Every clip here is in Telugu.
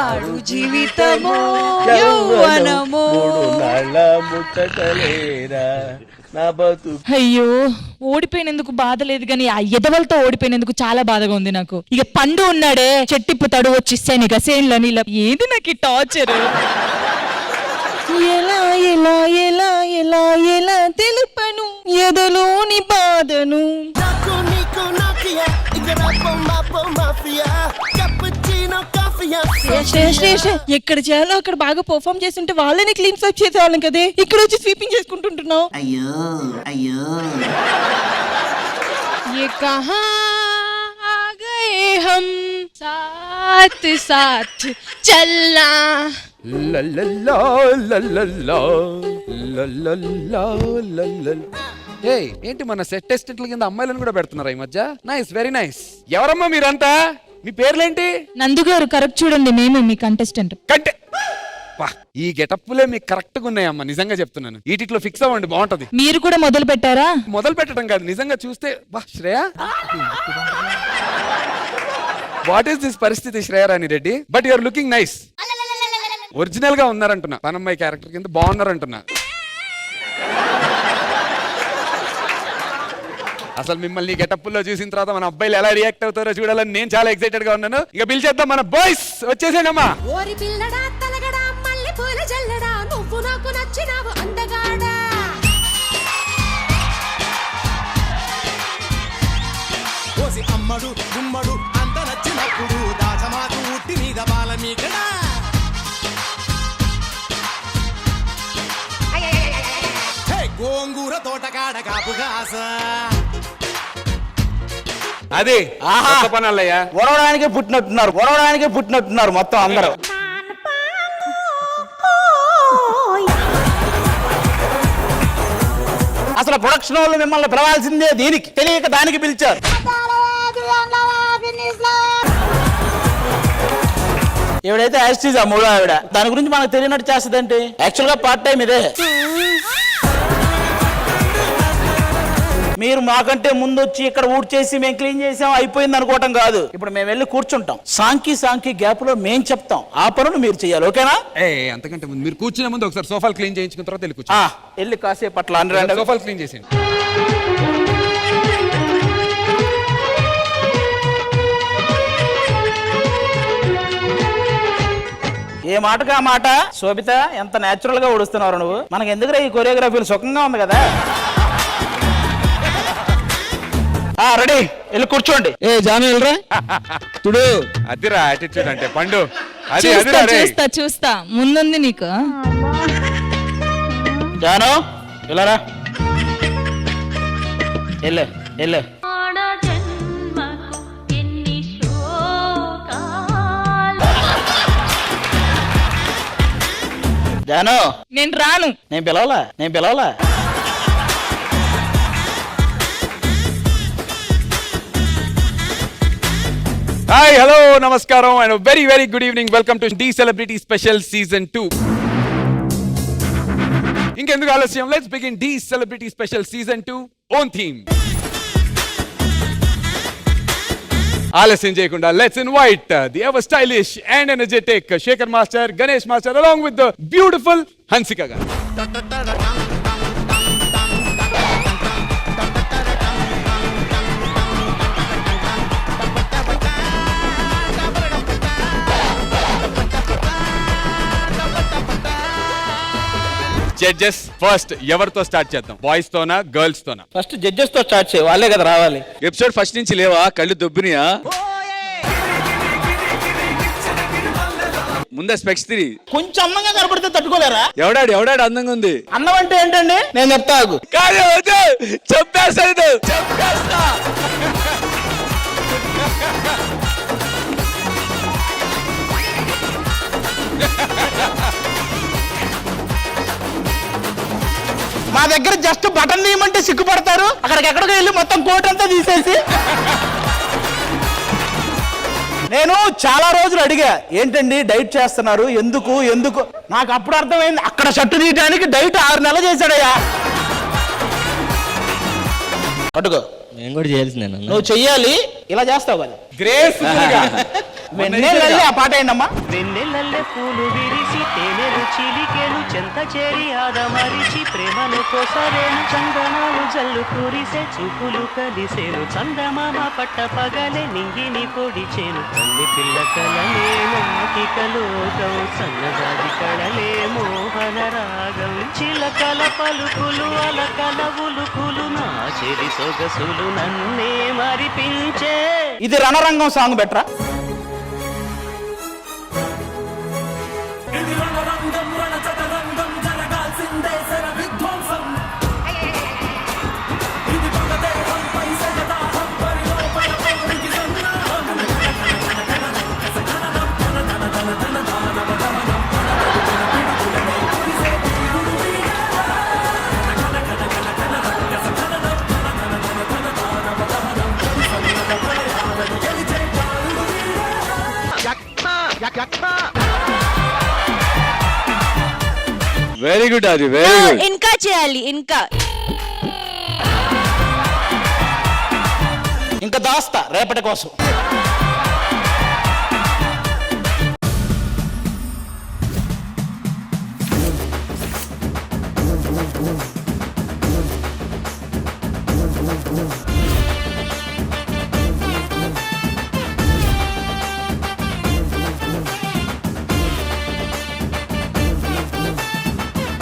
పాడు జీవితమో యౌవనమో నా బతు. అయ్యో ఓడిపోయినందుకు బాధ లేదు కానీ ఆ ఎదవలతో ఓడిపోయినందుకు చాలా బాధగా ఉంది నాకు. ఇక పండు ఉన్నాడే చెట్టిప్పుతాడు వచ్చి గసేన్లని ఇలా ఏది నాకు టార్చర్. ఎలా ఎలా ఎలా ఎలా ఎలా తెలుపను ఎదలోని బాధను. ఎక్కడ చేయాలో అక్కడ బాగా పర్ఫార్మ్ చేస్తుంటే వాళ్ళని క్లీన్ స్వైప్ చేసేవాళ్ళం కదే, ఇక్కడ వచ్చి స్వీపింగ్ చేసుకుంటుంటున్నావు. అయ్యో అయ్యో ये कहाँ आ गए हम साथ साथ चलना. ఏంటి మన సెట్ టెస్ట్ల కింద అమ్మాయిలను కూడా పెడుతున్నారా ఈ మధ్య? Nice, very nice. ఎవరమ్మా మీరంతా? మీ పేర్లేంటి? నందు గారు కరెక్ట్ చూడండి, మేమే మీ కంటెస్టెంట్. కంటే ఈ గెటప్లే మీకు కరెక్ట్ గా ఉన్నాయమ్మా, నిజంగా చెప్తున్నాను. ఈటిలో ఫిక్స్ అవ్వండి, బాగుంటది. మీరు కూడా మొదలు పెట్టారా? మొదలు పెట్టడం కాదు, నిజంగా చూస్తే శ్రేయ, వాట్ ఈస్ దిస్ పరిస్థితి Shreya Rani Reddy? But you are looking nice. Original గా ఉన్నారంటున్నా, పనమ్మాయి క్యారెక్టర్ కింద బాగున్నారంటున్నా. అసలు మిమ్మల్ని గెటప్పుల్లో చూసిన తర్వాత మన అబ్బాయిలు ఎలా రియాక్ట్ అవుతారో చూడాలని నేను చాలా ఎక్సైటెడ్ గా ఉన్నాను. ఇక పిలిచేద్దాం మన బాయ్స్, వచ్చేసేనమ్మా. ఓరి పిల్లడా తలగడా మల్లె పూల జల్లడా నువ్వు నాకు నచ్చినావు అందగాడా. ఓసి అమ్మడు గుమ్మడు అంత నచ్చినప్పుడు దాచమాకు ఉట్టి మీద బాల మీకడా. గోంగూర తోటకాడ కాపుగాస. అది పనల్లయ్యా, ఒరవడానికే పుట్టినట్టున్నారు మొత్తం అందరూ. అసలు ప్రొడక్షన్ వాళ్ళు మిమ్మల్ని పిలవాల్సిందే దీనికి, తెలియక దానికి పిలిచారు. ఎవడైతే యాస్టీజ్ ఆ మూడో ఆవిడ, దాని గురించి మనకు తెలియనట్టు చేస్తుందంటే యాక్చువల్ గా పార్ట్ టైం ఇదే. మీరు మాకంటే ముందు వచ్చి ఇక్కడ ఊడ్ చేసి మేము క్లీన్ చేసాం అయిపోయింది అనుకోవటం కాదు. ఇప్పుడు మేము వెళ్ళి కూర్చుంటాం, సాంకి గ్యాప్ లో మేము చెప్తాం, ఆ పనులు మీరు చేయాలి. ఓకేనా? అంతకంటే ముందు మీరు కూర్చునే ముందు ఒకసారి సోఫాలు క్లీన్ చేయించుకున్న తర్వాత వెళ్ళి కూర్చో. వెళ్ళి కాసేపు అట్లా అందరూ సోఫాలు క్లీన్ చేసేయండి. ఏ మాటగా మాట. శోభిత, ఎంత నేచురల్ గా ఊడుస్తున్నారు నువ్వు. మనకి ఎందుకు ఈ కొరియోగ్రఫీలు సుఖంగా ఉంది కదా. రెడీ, వెళ్ళి కూర్చోండి. ఏ జాను వెళ్ళరా తుడు. అదిరా యాటిట్యూడ్ అంటే పండు. చూస్తా ముందుంది నీకు. జాను వెళ్ళరా, వెళ్ళు. జాను నేను రాను. నేను పిలవాలా? హాయ్, హలో, నమస్కారం and very very good evening. Welcome to the celebrity special season 2. ఇంకెందుకు ఆలస్యం, let's begin the celebrity special season 2 own theme. ఆలస్యం చేయకుండా let's invite the ever stylish and energetic Shekhar master, Ganesh master along with the beautiful Hansika గారు. జడ్జెస్ ఫస్ట్ ఎవరితో స్టార్ట్ చేద్దాం? బాయ్స్ తోనా, గర్ల్స్ తోనా? ఫస్ట్ జడ్జెస్ తో స్టార్ట్ చేయ, వాళ్ళే కదా రావాలి. ఎపిసోడ్ ఫస్ట్ నుంచి లేవా? కళ్ళు దొబ్బినియా? ముందే స్పెక్స్ తిరి. కొంచెం అందంగా కనపడితే తట్టుకోలేరా? ఎవడాడు అందంగా ఉంది? అన్నం అంటే ఏంటండి? నేను చెప్తా. చెప్పేస్తా. మా దగ్గర జస్ట్ బటన్ తీయమంటే సిగ్గుపడతారు, అక్కడికి ఎక్కడికి వెళ్ళి మొత్తం కోట్ అంతా తీసేసి. నేను చాలా రోజులు అడిగా, ఏంటండి డైట్ చేస్తున్నారు, ఎందుకు నాకు అప్పుడు అర్థమైంది. అక్కడ షర్టు తీయడానికి డైట్ 6 నెలలు చేశాడయ్యా. పట్టుకో, నేను కూడా చేయాల్సిందే. నువ్వు చెయ్యాలి, ఇలా చేస్తావు కదా. గ్రేస్ వెన్నెలల్లి ఆ పాట ఏంటమ్మా? వెన్నెలల్లె పూలు విరిసి తేనెలు చిలికెలు చెంత చేరి ఆదమరిచి ప్రేమను కోసరేను చందనాలు జల్లు కురిసే చూపులు కలిసేను చందమామ పట్ట పగలే నింగిని పొడిచేను కన్ని పిల్ల కలలే నాకిక లోకం సన్నజాజి కళలే మోహన రాగం చిలకల పలుకులు అలకల ఉలుకులు నా చెరి సొగసులు నన్నే మరిపించే. ఇది రణరంగం సాంగ్ బెటరా? వెరీ గుడ్ అది, వెరీ గుడ్. ఇంకా చేయాలి ఇంకా. ఇంకా దాస్తా రేపటి కోసం.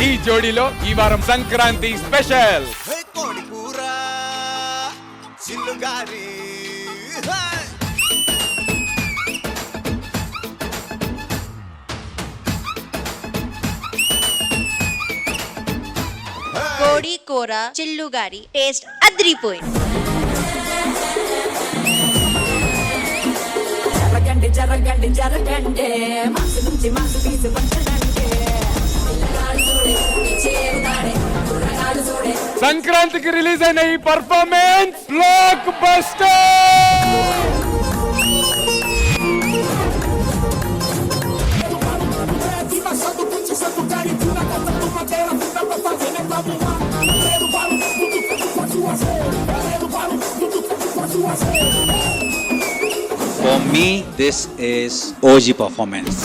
ఈ జోడీలో ఈ వారం సంక్రాంతి స్పెషల్. కోడి కూర చిల్లుగారి కోడి కూర చిల్లుగారి టేస్ట్ అద్రిపోయింది. జరగండి జరగండి జరగండి మాసు నుంచి మాసు పీసు పంచడండి పిల్లగాడు చూడే చేరుతాడే కుర్రగాడు చూడే. సంక్రాంతికి రిలీజ్ అయిన ఈ performance block buster. For me, this is OG performance.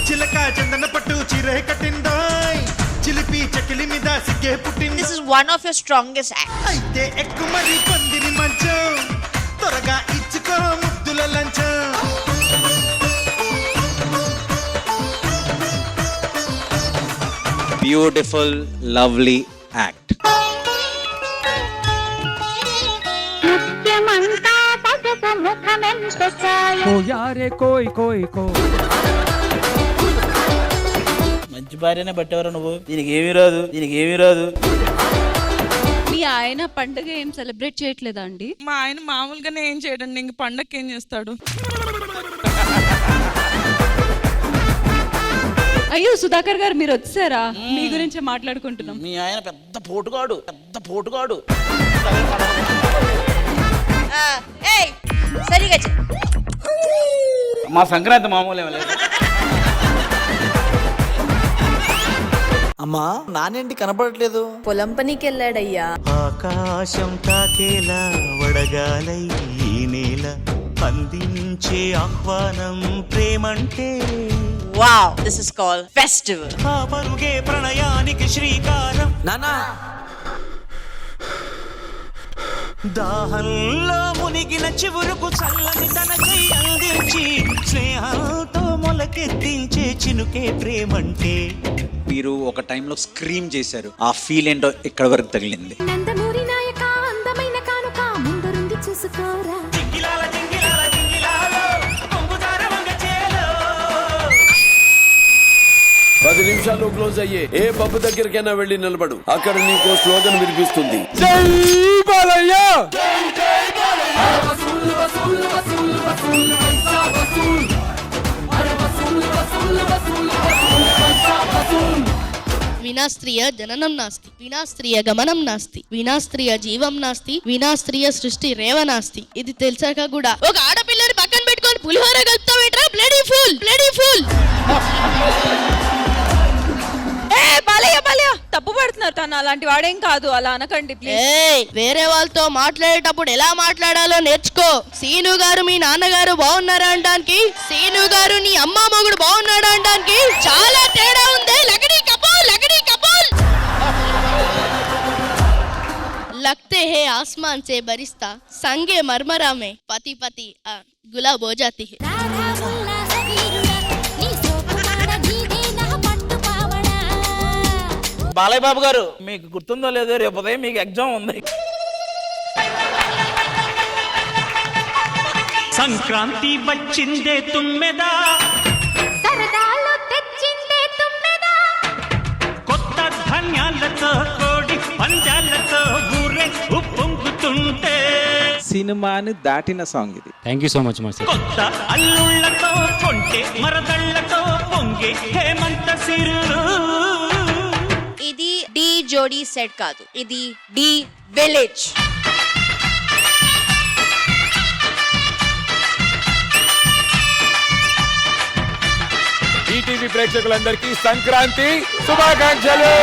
చిలక చందన పట్టు చీరే కట్టిందాయ్ చిలిపి చకిలి మీద సిగ్గే పుట్టింది. This is one of your strongest acts. అయితే ఎక్కు మరి పందిరి మంచం త్వరగా ఇచ్చుకో ముద్దుల లంచం. Beautiful, lovely act. మంచి భార్యనే పట్టేవారు నువ్వు. దీనికి ఏమీ రాదు, దీనికి ఏమీ రాదు. మీ ఆయన పండుగ ఏం సెలబ్రేట్ చేయట్లేదా అండి? మా ఆయన మామూలుగానే ఏం చేయడండి, ఇంక పండగకి ఏం చేస్తాడు? అయ్యో సుధాకర్ గారు మీరు వచ్చారా? మీ గురించే మాట్లాడుకుంటున్నాం. మీ ఆయన పెద్ద పోటుగాడు, పెద్ద పోటుగాడు. ఏయ్ సరిగా చెప్పు. మా సంక్రాంతి మామూలు ఏమీ లేదు. అమ్మా నానేంటి కనపడట్లేదు? పొలం పనికి వెళ్ళాడయ్యా. ఆకాశం తాకేలా వడగాలై ఈ నేల అందించే ఆహ్వానం ప్రేమంటే. Wow, this is called festival. ఆ పరుగే ప్రణయానికి శ్రీకారం. నానా దాహంలో మునిగిన చివురుకు చల్లని తన చెయ్యి అందించి స్నేహంతో మొలకెత్తించే చినుకే ప్రేమంటే. మీరు ఒక టైంలో స్క్రీమ్ చేశారు, ఆ ఫీల్ ఏంటో ఇక్కడ వరకు తగిలింది. నందమూరి నాయక అందమైన కానుక ముందరుంది చూసుకోరా. జింగిలాల జింగిలాల జింగిలాలో కొంగుదార వంగ చేలో. 10 నిమిషాల్లో క్లోజ్ అయ్యే ఏ పబ్బు దగ్గరికైనా వెళ్ళి నిలబడు, అక్కడ నీకు స్లోగన్ వినిపిస్తుంది. జై బాలయ్య. వినా స్త్రీయ జననం నాస్తి, వినా స్త్రీయ గమనం నాస్తి, వినా స్త్రీయ జీవం నాస్తి, వినా స్త్రీయ సృష్టి రేవ నాస్తి. ఇది తెలిసాక కూడా ఒక ఆడపిల్లని పక్కన పెట్టుకొని పులిహోర కలుపుతావేట్రా? Bloody fool, bloody fool. తను అలాంటి వాడేం కాదు, అలా అనకండి ప్లీజ్. ఏయ్, వేరే వాళ్ళతో మాట్లాడేటప్పుడు ఎలా మాట్లాడాలో నేర్చుకో. సీను గారు మీ నాన్నగారు బాగున్నారా అనడానికి, సీను గారు నీ అమ్మ మొగుడు బాగున్నాడా అనడానికి చాలా తేడా ఉంది. లగడి కపూల్, లగడి కపూల్. लगते है आसमान से बरिश्ता संगे मरमरा में पति पति गुलाब हो जाती है. బాలయ్య బాబు గారు, మీకు గుర్తుందో లేదో రేపు ఉదయం మీకు ఎగ్జామ్ ఉంది. సంక్రాంతి వచ్చిందే తుమ్మెదా, సరదాలు తెచ్చిందే తుమ్మెదా, కొత్త ధాన్యాలతో కోడి పంజాలతో ఊరే ఉప్పొంగుతుంటే సినిమాని దాటిన సాంగ్ ఇది. Thank you so much master. కొత్త అల్లుళ్ళతో కొంటే మరదళ్ళతో పొంగే హేమంత సిరులు. ఇది డి జోడీ సెట్ కాదు, ఇది డి విలేజ్. ఈటీవీ ప్రేక్షకులందరికీ సంక్రాంతి శుభాకాంక్షలు.